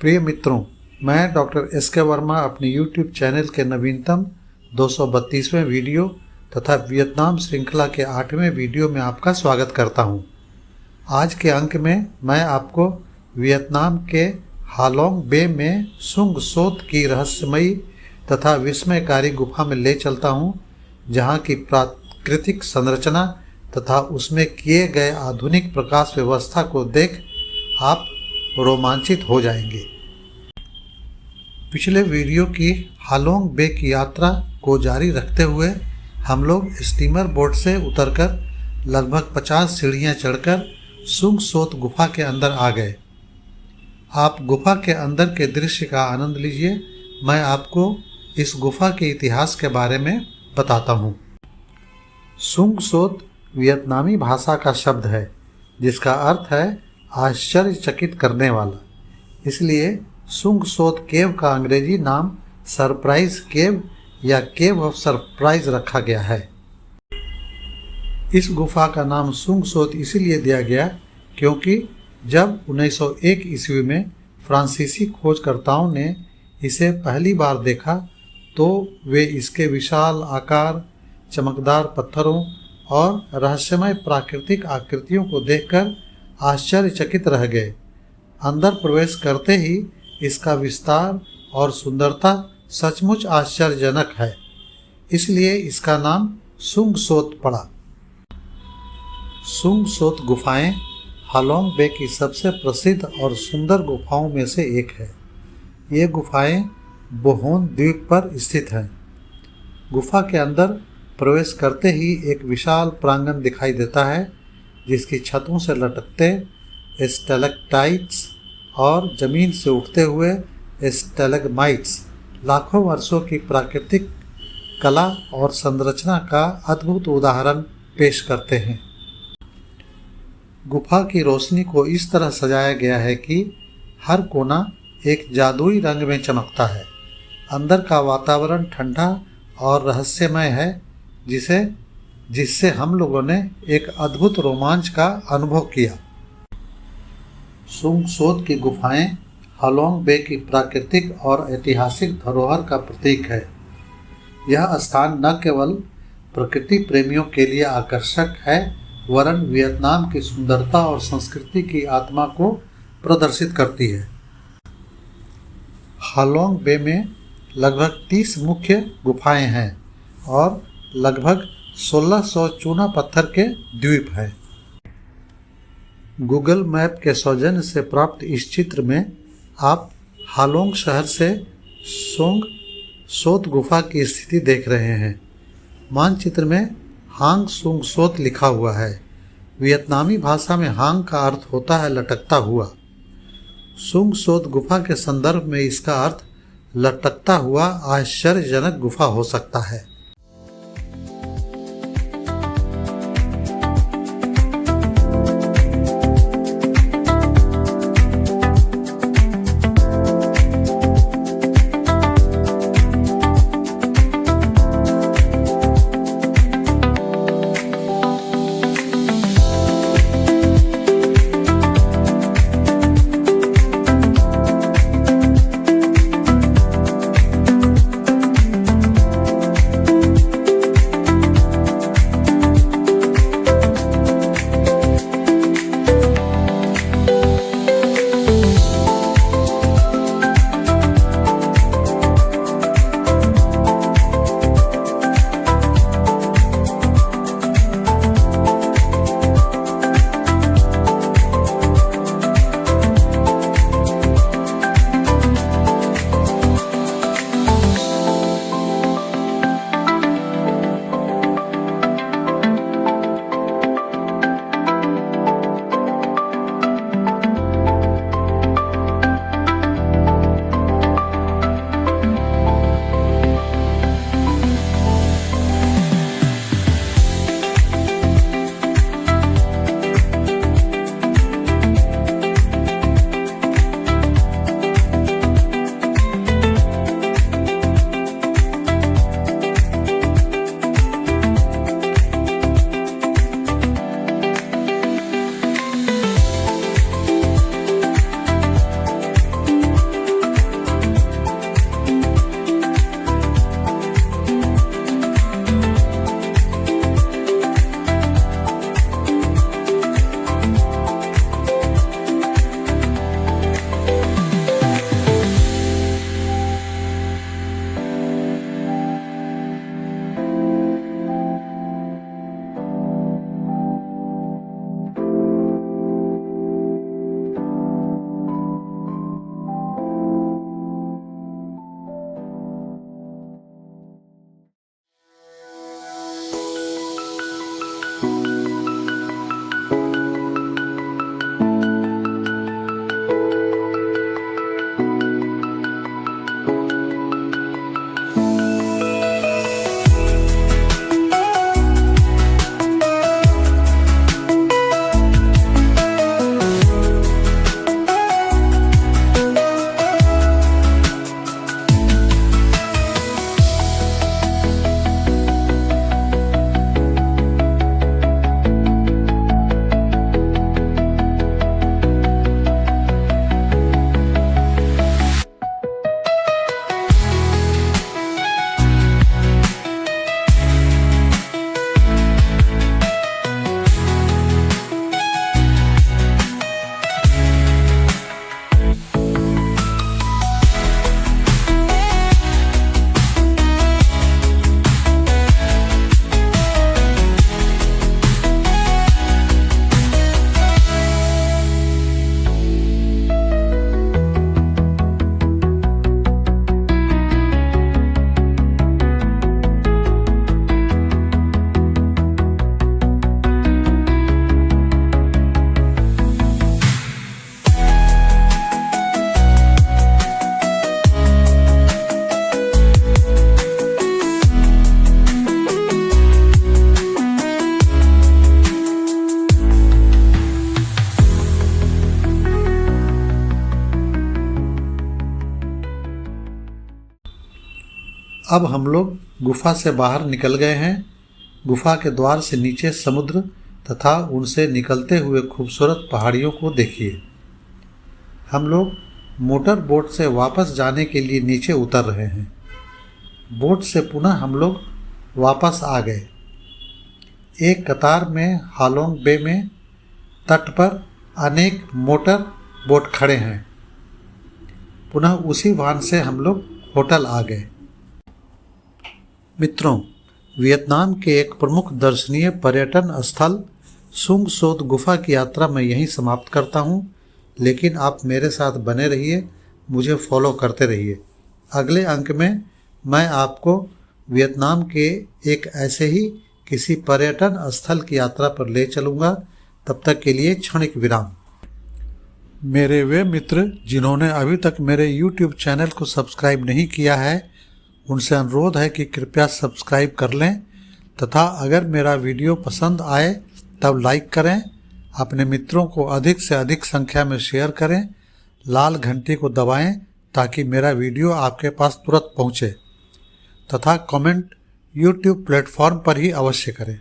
प्रिय मित्रों, मैं डॉक्टर एस के वर्मा अपनी यूट्यूब चैनल के नवीनतम 232वें वीडियो तथा वियतनाम श्रृंखला के 8वें वीडियो में आपका स्वागत करता हूं। आज के अंक में मैं आपको वियतनाम के हालोंग बे में सुंग सोत की रहस्यमयी तथा विस्मयकारी गुफा में ले चलता हूं, जहां की प्राकृतिक संरचना तथा उसमें किए गए आधुनिक प्रकाश व्यवस्था को देख आप रोमांचित हो जाएंगे। पिछले वीडियो की हालोंग बे की यात्रा को जारी रखते हुए हम लोग स्टीमर बोट से उतरकर लगभग 50 सीढ़ियाँ चढ़कर सुंग सोत गुफा के अंदर आ गए। आप गुफा के अंदर के दृश्य का आनंद लीजिए। मैं आपको इस गुफा के इतिहास के बारे में बताता हूँ। सुंग सोत वियतनामी भाषा का शब्द है जिसका अर्थ है आश्चर्यचकित करने वाला। इसलिए सुंग सोत केव का अंग्रेजी नाम सरप्राइज केव या केव ऑफ सरप्राइज रखा गया है। इस गुफा का नाम सुंग सोत इसीलिए दिया गया क्योंकि जब 1901 ईस्वी में फ्रांसीसी खोजकर्ताओं ने इसे पहली बार देखा तो वे इसके विशाल आकार, चमकदार पत्थरों और रहस्यमय प्राकृतिक आकृतियों को देखकर आश्चर्यचकित रह गए। अंदर प्रवेश करते ही इसका विस्तार और सुंदरता सचमुच आश्चर्यजनक है, इसलिए इसका नाम सुंग सोत पड़ा। सुंग सोत गुफाएं हालोंग बे की सबसे प्रसिद्ध और सुंदर गुफाओं में से एक है। ये गुफाएं बोहोन द्वीप पर स्थित हैं। गुफा के अंदर प्रवेश करते ही एक विशाल प्रांगण दिखाई देता है जिसकी छतों से लटकते स्टैलेक्टाइट्स और जमीन से उठते हुए स्टैलेग्माइट्स लाखों वर्षों की प्राकृतिक कला और संरचना का अद्भुत उदाहरण पेश करते हैं। गुफा की रोशनी को इस तरह सजाया गया है कि हर कोना एक जादुई रंग में चमकता है। अंदर का वातावरण ठंडा और रहस्यमय है जिससे हम लोगों ने एक अद्भुत रोमांच का अनुभव किया। सुंग सोत की गुफाएं हालोंग बे की प्राकृतिक और ऐतिहासिक धरोहर का प्रतीक है। यह स्थान न केवल प्रकृति प्रेमियों के लिए आकर्षक है वरन वियतनाम की सुंदरता और संस्कृति की आत्मा को प्रदर्शित करती है। हालोंग बे में लगभग 30 मुख्य गुफाएं हैं और लगभग 1600 चूना पत्थर के द्वीप हैं। गूगल मैप के सौजन्य से प्राप्त इस चित्र में आप हालोंग शहर से सुंग सोत गुफा की स्थिति देख रहे हैं। मानचित्र में हांग सुंग सोत लिखा हुआ है। वियतनामी भाषा में हांग का अर्थ होता है लटकता हुआ। सुंग सोत गुफा के संदर्भ में इसका अर्थ लटकता हुआ आश्चर्यजनक गुफा हो सकता है। अब हम लोग गुफा से बाहर निकल गए हैं। गुफा के द्वार से नीचे समुद्र तथा उनसे निकलते हुए खूबसूरत पहाड़ियों को देखिए। हम लोग मोटर बोट से वापस जाने के लिए नीचे उतर रहे हैं। बोट से पुनः हम लोग वापस आ गए। एक कतार में हालोंग बे में तट पर अनेक मोटर बोट खड़े हैं। पुनः उसी वाहन से हम लोग होटल आ गए। मित्रों, वियतनाम के एक प्रमुख दर्शनीय पर्यटन स्थल सुंग सोत गुफा की यात्रा मैं यहीं समाप्त करता हूँ, लेकिन आप मेरे साथ बने रहिए, मुझे फॉलो करते रहिए। अगले अंक में मैं आपको वियतनाम के एक ऐसे ही किसी पर्यटन स्थल की यात्रा पर ले चलूँगा। तब तक के लिए क्षणिक विराम। मेरे वे मित्र जिन्होंने अभी तक मेरे YouTube चैनल को सब्सक्राइब नहीं किया है, उनसे अनुरोध है कि कृपया सब्सक्राइब कर लें तथा अगर मेरा वीडियो पसंद आए तब लाइक करें, अपने मित्रों को अधिक से अधिक संख्या में शेयर करें, लाल घंटी को दबाएं ताकि मेरा वीडियो आपके पास तुरंत पहुंचे तथा कमेंट YouTube प्लेटफॉर्म पर ही अवश्य करें।